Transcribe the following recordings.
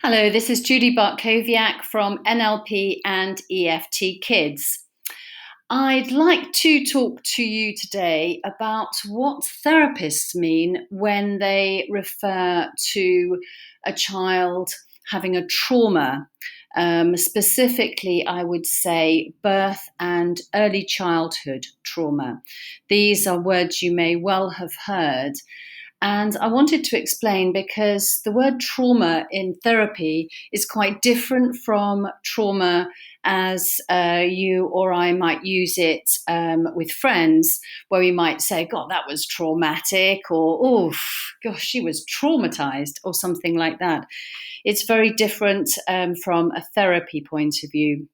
Hello, this is Judy Bartkowiak from NLP and EFT Kids. I'd like to talk to you today about what therapists mean when they refer to a child having a trauma. Specifically, I would say birth and early childhood trauma. These are words you may well have heard. And I wanted to explain because the word trauma in therapy is quite different from trauma as you or I might use it with friends, where we might say, God, that was traumatic, or, oh, gosh, she was traumatized, or something like that. It's very different from a therapy point of view.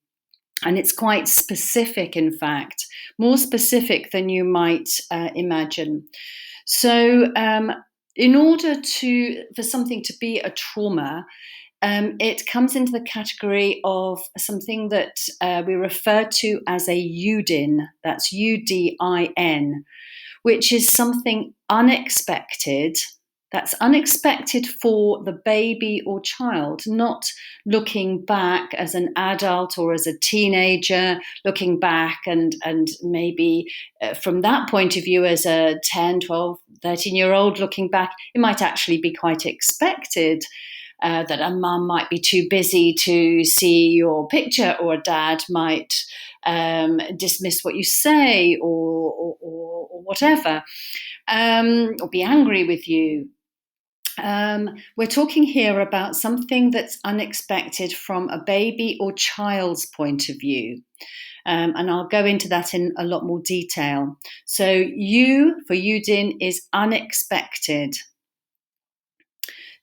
And it's quite specific, in fact, more specific than you might imagine. So, in order for something to be a trauma, it comes into the category of something that we refer to as a UDIN. That's UDIN, which is something unexpected. That's unexpected for the baby or child, not looking back as an adult or as a teenager, looking back and maybe from that point of view as a 10, 12, 13-year-old looking back, it might actually be quite expected. That a mum might be too busy to see your picture, or a dad might dismiss what you say, or whatever, or be angry with you. We're talking here about something that's unexpected from a baby or child's point of view. And I'll go into that in a lot more detail. So U for UDIN is unexpected.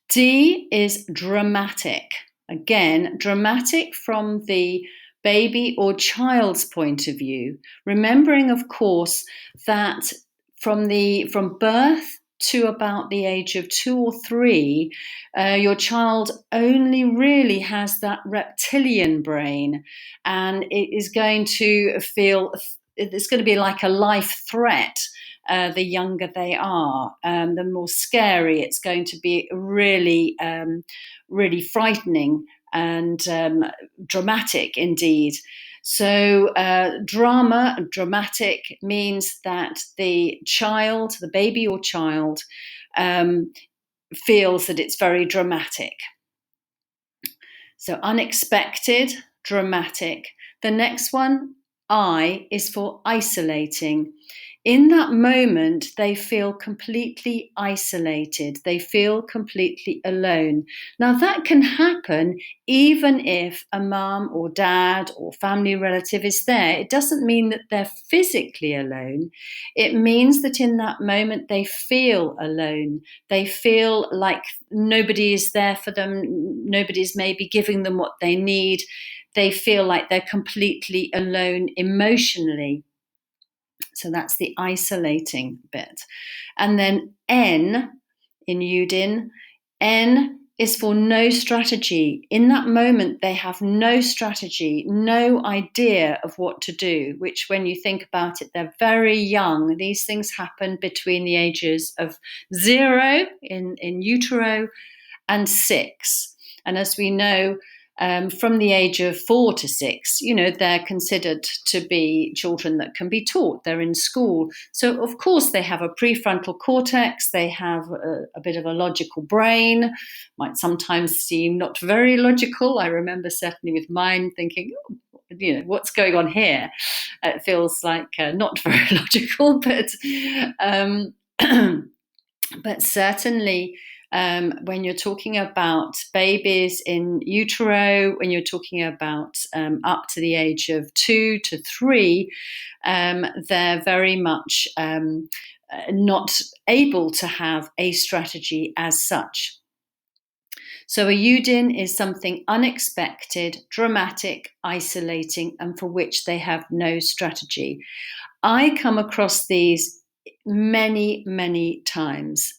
D is dramatic. Again, dramatic from the baby or child's point of view. Remembering, of course, that from birth to about the age of 2 or 3, your child only really has that reptilian brain, and it is going to feel it's going to be like a life threat. The younger they are, the more scary it's going to be. Really, really frightening and dramatic indeed. So dramatic means that the baby or child, feels that it's very dramatic. So unexpected, dramatic. The next one, I, is for isolating. In that moment, they feel completely isolated. They feel completely alone. Now, that can happen even if a mum or dad or family relative is there. It doesn't mean that they're physically alone. It means that in that moment, they feel alone. They feel like nobody is there for them. Nobody's maybe giving them what they need. They feel like they're completely alone emotionally. So that's the isolating bit. And then N in UDIN, N is for no strategy. In that moment, they have no strategy, no idea of what to do, which when you think about it, they're very young. These things happen between the ages of 0 in utero and 6. And as we know, from the age of 4 to 6, they're considered to be children that can be taught. They're in school. So, of course, they have a prefrontal cortex. They have a bit of a logical brain. Might sometimes seem not very logical. I remember certainly with mine thinking, what's going on here? It feels like not very logical, but certainly when you're talking about babies in utero, when you're talking about up to the age of 2 to 3, they're very much not able to have a strategy as such. So a UDIN is something unexpected, dramatic, isolating, and for which they have no strategy. I come across these many, many times.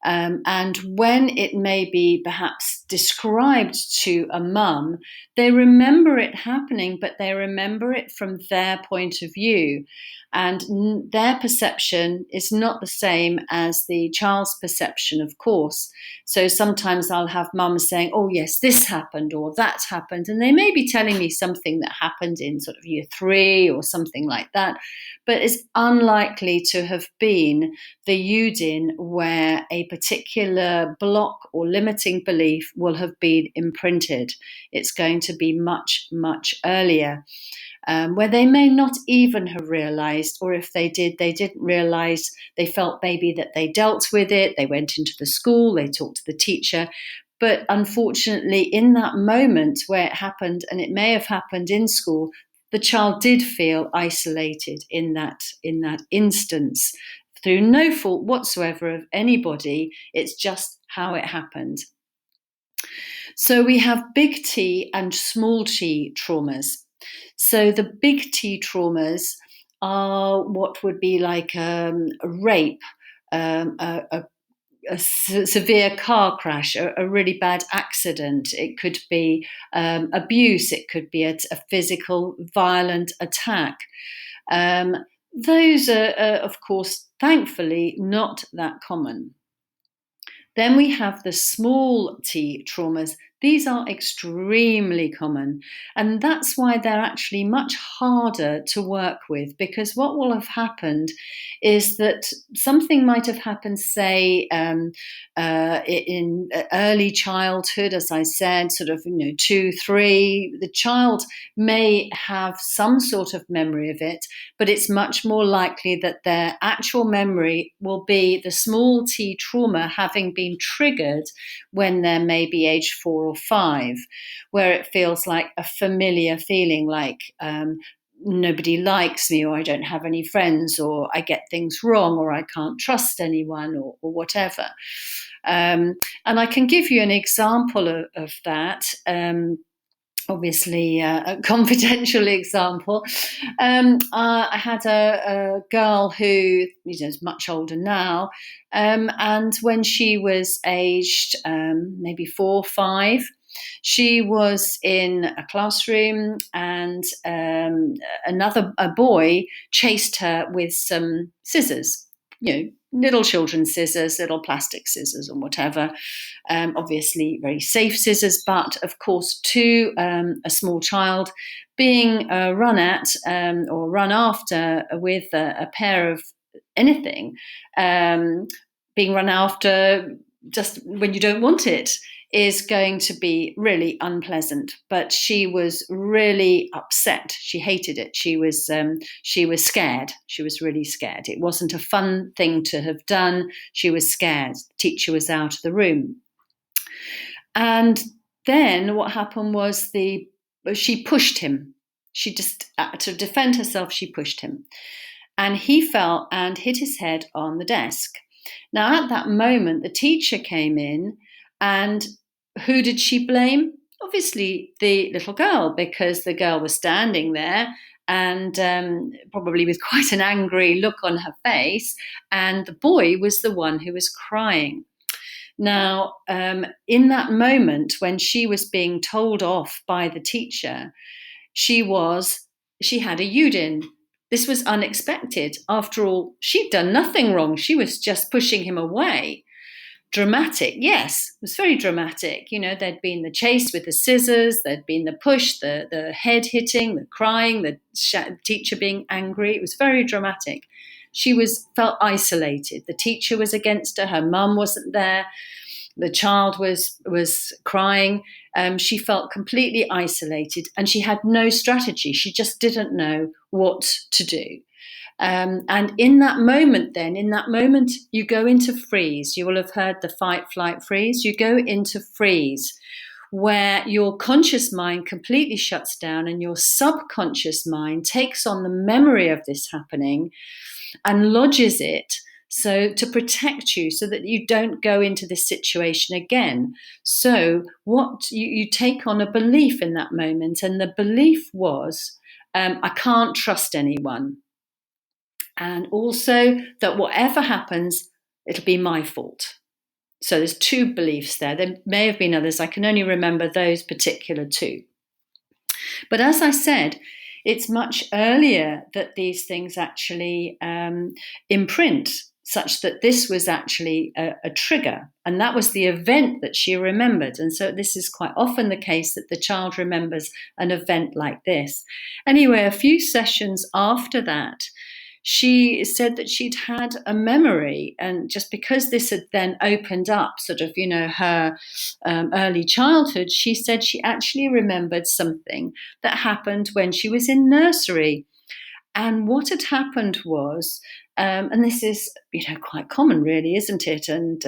And when it may be perhaps described to a mum, they remember it happening, but they remember it from their point of view. And their perception is not the same as the child's perception, of course. So sometimes I'll have mums saying, oh, yes, this happened or that happened. And they may be telling me something that happened in sort of year 3 or something like that, but it's unlikely to have been the Yudin where a particular block or limiting belief will have been imprinted. It's going to be much, much earlier. Where they may not even have realized, or if they did, they didn't realize. They felt maybe that they dealt with it, they went into the school, they talked to the teacher. But unfortunately, in that moment where it happened, and it may have happened in school, the child did feel isolated in that instance through no fault whatsoever of anybody. It's just how it happened. So we have big T and small t traumas. So the big T traumas are what would be like a rape, a severe car crash, a really bad accident. It could be abuse. It could be a physical, violent attack. Those are, of course, thankfully not that common. Then we have the small t traumas. These are extremely common, and that's why they're actually much harder to work with, because what will have happened is that something might have happened, say, in early childhood, as I said, sort of 2, 3. The child may have some sort of memory of it, but it's much more likely that their actual memory will be the small t trauma having been triggered when they're maybe age 4 or 5, where it feels like a familiar feeling, like nobody likes me, or I don't have any friends, or I get things wrong, or I can't trust anyone, or whatever. And I can give you an example of that. Obviously, a confidential example. I had a girl who is much older now, and when she was aged maybe 4 or 5, she was in a classroom, and a boy chased her with some scissors, little children's scissors, little plastic scissors or whatever. Obviously very safe scissors, but of course to a small child, being run at or run after with a pair of anything, being run after just when you don't want it, is going to be really unpleasant. But she was really upset. She hated it. She was scared. She was really scared. It wasn't a fun thing to have done. She was scared. The teacher was out of the room. And then what happened was she pushed him. She just, to defend herself, she pushed him. And he fell and hit his head on the desk. Now, at that moment, the teacher came in, and who did she blame? Obviously, the little girl, because the girl was standing there and probably with quite an angry look on her face, and the boy was the one who was crying. Now, in that moment when she was being told off by the teacher, she had a Yudin. This was unexpected. After all, she'd done nothing wrong. She was just pushing him away. Dramatic, yes, it was very dramatic. There'd been the chase with the scissors, there'd been the push, the head hitting, the crying, the teacher being angry. It was very dramatic. She felt isolated. The teacher was against her. Her mum wasn't there. The child was crying. She felt completely isolated, and she had no strategy. She just didn't know what to do. And in that moment, you go into freeze. You will have heard the fight, flight, freeze. You go into freeze, where your conscious mind completely shuts down and your subconscious mind takes on the memory of this happening and lodges it, so to protect you, so that you don't go into this situation again. So what you take on a belief in that moment, and the belief was, I can't trust anyone. And also that whatever happens, it'll be my fault. So there's two beliefs there. There may have been others. I can only remember those particular two. But as I said, it's much earlier that these things actually imprint, such that this was actually a trigger. And that was the event that she remembered. And so this is quite often the case that the child remembers an event like this. Anyway, a few sessions after that, she said that she'd had a memory, and just because this had then opened up sort of, her early childhood, she said she actually remembered something that happened when she was in nursery. And what had happened was, and this is, quite common, really, isn't it? And,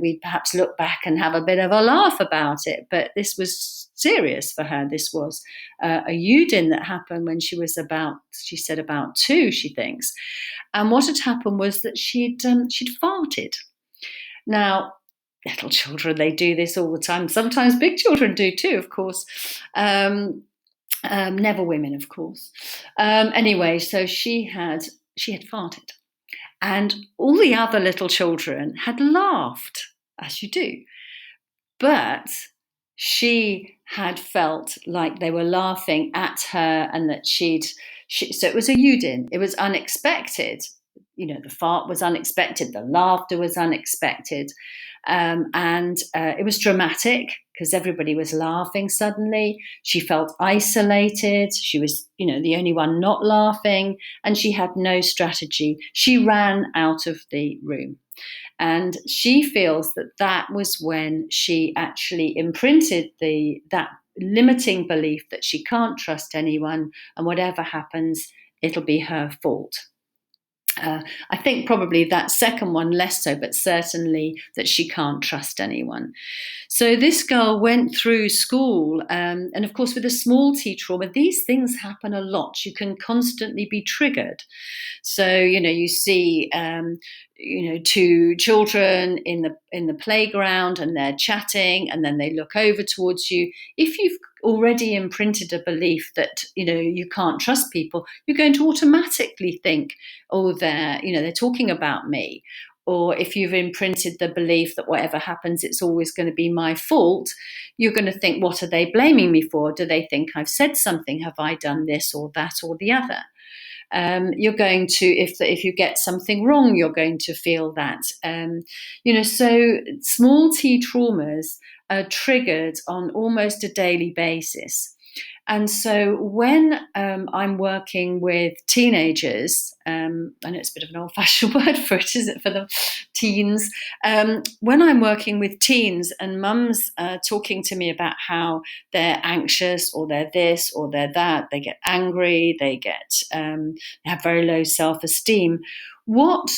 we perhaps look back and have a bit of a laugh about it, but this was serious for her. This was a Yudin that happened when she was she said about 2, she thinks. And what had happened was that she'd farted. Now, little children, they do this all the time. Sometimes big children do too, of course. Never women, of course. Anyway, so she had farted, and all the other little children had laughed, as you do, but she had felt like they were laughing at her, and that so it was a Yudin. It was unexpected. The fart was unexpected, the laughter was unexpected, and it was dramatic because everybody was laughing suddenly. She felt isolated. She was, the only one not laughing, and she had no strategy. She ran out of the room. And she feels that was when she actually imprinted that limiting belief that she can't trust anyone, and whatever happens, it'll be her fault. I think probably that second one less so, but certainly that she can't trust anyone. So this girl went through school, and of course with a small T trauma, these things happen a lot. You can constantly be triggered. So you see 2 children in the playground, and they're chatting, and then they look over towards you. If you've already imprinted a belief that you can't trust people, you're going to automatically think, oh, they're talking about me. Or if you've imprinted the belief that whatever happens, it's always going to be my fault, you're going to think, what are they blaming me for? Do they think I've said something? Have I done this or that or the other? You're going to, if you get something wrong, you're going to feel that. So small T traumas are triggered on almost a daily basis. And so when I'm working with teenagers, I know it's a bit of an old-fashioned word for it, is it, for the teens? When I'm working with teens and mums talking to me about how they're anxious, or they're this, or they're that, they get angry, they have very low self-esteem. What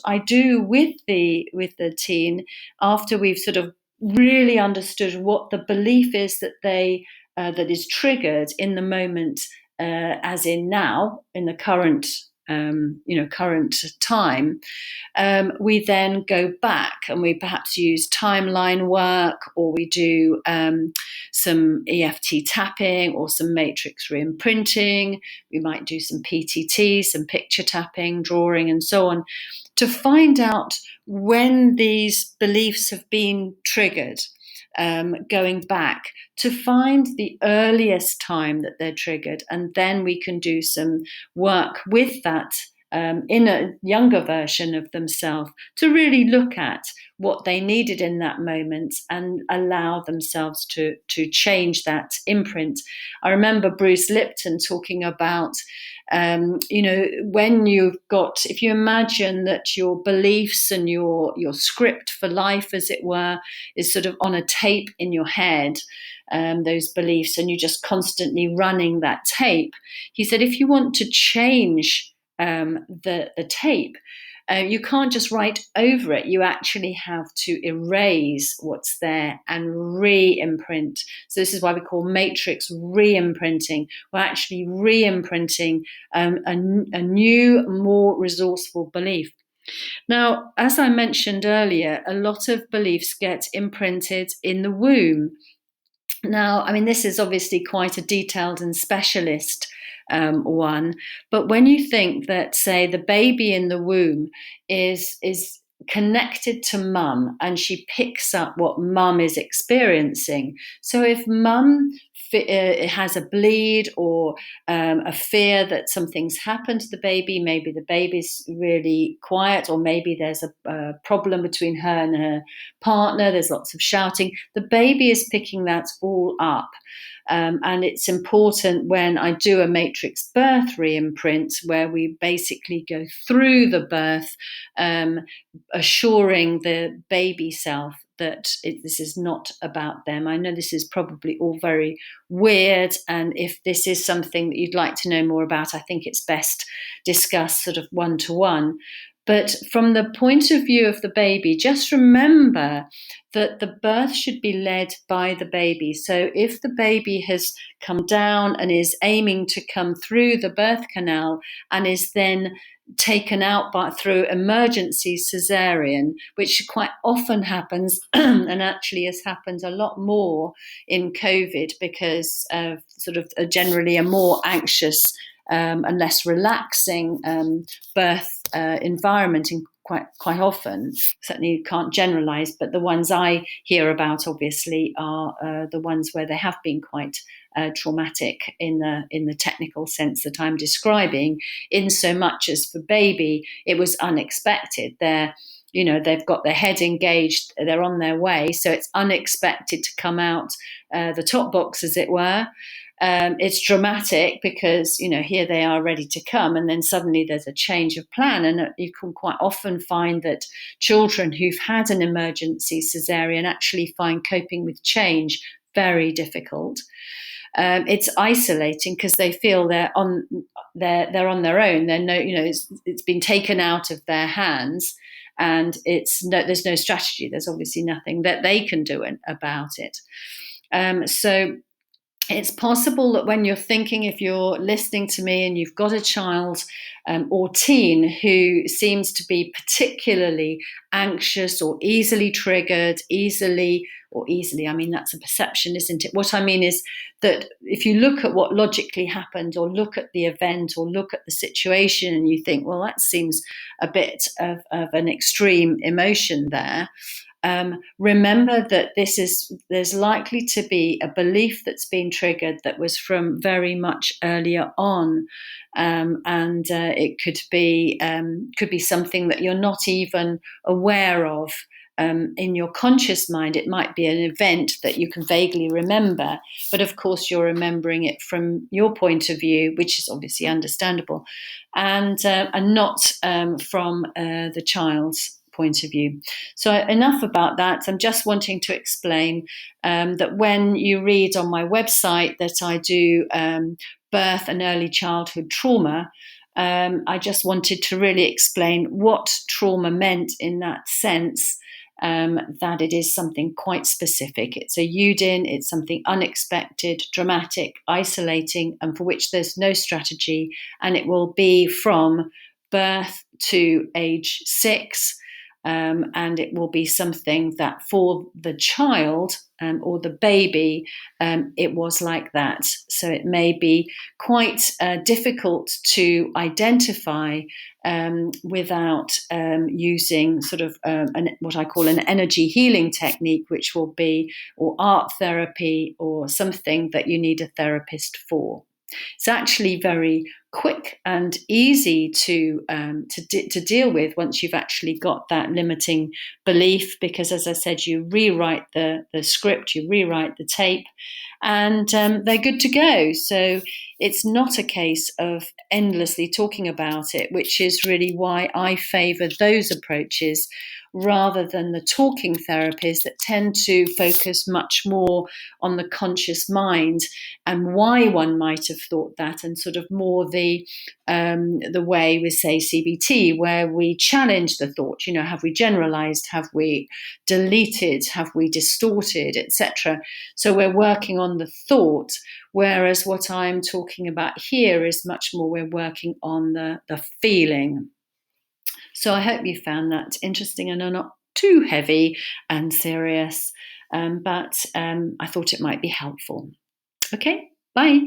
I do with the teen, after we've sort of really understood what the belief is that is triggered in the moment, as in now, in the current time, we then go back and we perhaps use timeline work, or we do some EFT tapping or some matrix reimprinting. We might do some PTT, some picture tapping, drawing, and so on, to find out when these beliefs have been triggered. Going back to find the earliest time that they're triggered, and then we can do some work with that in a younger version of themselves to really look at what they needed in that moment and allow themselves to change that imprint. I remember Bruce Lipton talking about, when if you imagine that your beliefs and your script for life, as it were, is sort of on a tape in your head, those beliefs, and you're just constantly running that tape. He said, if you want to change the tape, you can't just write over it. You actually have to erase what's there and re-imprint. So this is why we call matrix re-imprinting. We're actually re-imprinting a new, more resourceful belief. Now, as I mentioned earlier, a lot of beliefs get imprinted in the womb. Now, this is obviously quite a detailed and specialist one, but when you think that, say, the baby in the womb is connected to mum, and she picks up what mum is experiencing. So if mum has a bleed or a fear that something's happened to the baby, maybe the baby's really quiet, or maybe there's a problem between her and her partner, there's lots of shouting, the baby is picking that all up. And it's important when I do a matrix birth re-imprint, where we basically go through the birth, assuring the baby self that this is not about them. I know this is probably all very weird, and if this is something that you'd like to know more about, I think it's best discussed sort of one-to-one. But from the point of view of the baby, just remember that the birth should be led by the baby. So if the baby has come down and is aiming to come through the birth canal and is then taken out through emergency cesarean, which quite often happens and actually has happened a lot more in COVID because of sort of generally a more anxious and less relaxing birth environment in quite often. Certainly you can't generalize, but the ones I hear about obviously are the ones where they have been quite traumatic in the technical sense that I'm describing, in so much as for baby it was unexpected. They've got their head engaged, they're on their way, so it's unexpected to come out the top box, as it were. It's dramatic because, here they are ready to come, and then suddenly there's a change of plan. And you can quite often find that children who've had an emergency cesarean actually find coping with change very difficult. It's isolating because they feel they're on their own. It's been taken out of their hands, and there's no strategy. There's obviously nothing that they can do about it. So it's possible that when you're thinking, if you're listening to me and you've got a child or teen who seems to be particularly anxious or easily triggered, I mean, that's a perception, isn't it? What I mean is that if you look at what logically happened, or look at the event, or look at the situation, and you think, well, that seems a bit of an extreme emotion there. Remember that there's likely to be a belief that's been triggered that was from very much earlier on, and it could be something that you're not even aware of. In your conscious mind, it might be an event that you can vaguely remember, but of course you're remembering it from your point of view, which is obviously understandable, and not from the child's point of view. So enough about that. I'm just wanting to explain that when you read on my website that I do birth and early childhood trauma, I just wanted to really explain what trauma meant in that sense. That it is something quite specific. It's a UDIN, it's something unexpected, dramatic, isolating, and for which there's no strategy, and it will be from birth to age 6. And it will be something that for the child or the baby, it was like that. So it may be quite difficult to identify without using sort of what I call an energy healing technique, which will be, or art therapy, or something that you need a therapist for. It's actually very quick and easy to deal with once you've actually got that limiting belief, because, as I said, you rewrite the script, you rewrite the tape, and they're good to go. So it's not a case of endlessly talking about it, which is really why I favour those approaches rather than the talking therapies that tend to focus much more on the conscious mind and why one might have thought that, and sort of more the way we say CBT, where we challenge the thought. Have we generalized? Have we deleted? Have we distorted, etc.? So we're working on the thought, whereas what I'm talking about here is much more we're working on the feeling. So I hope you found that interesting and not too heavy and serious, but I thought it might be helpful. Okay, bye.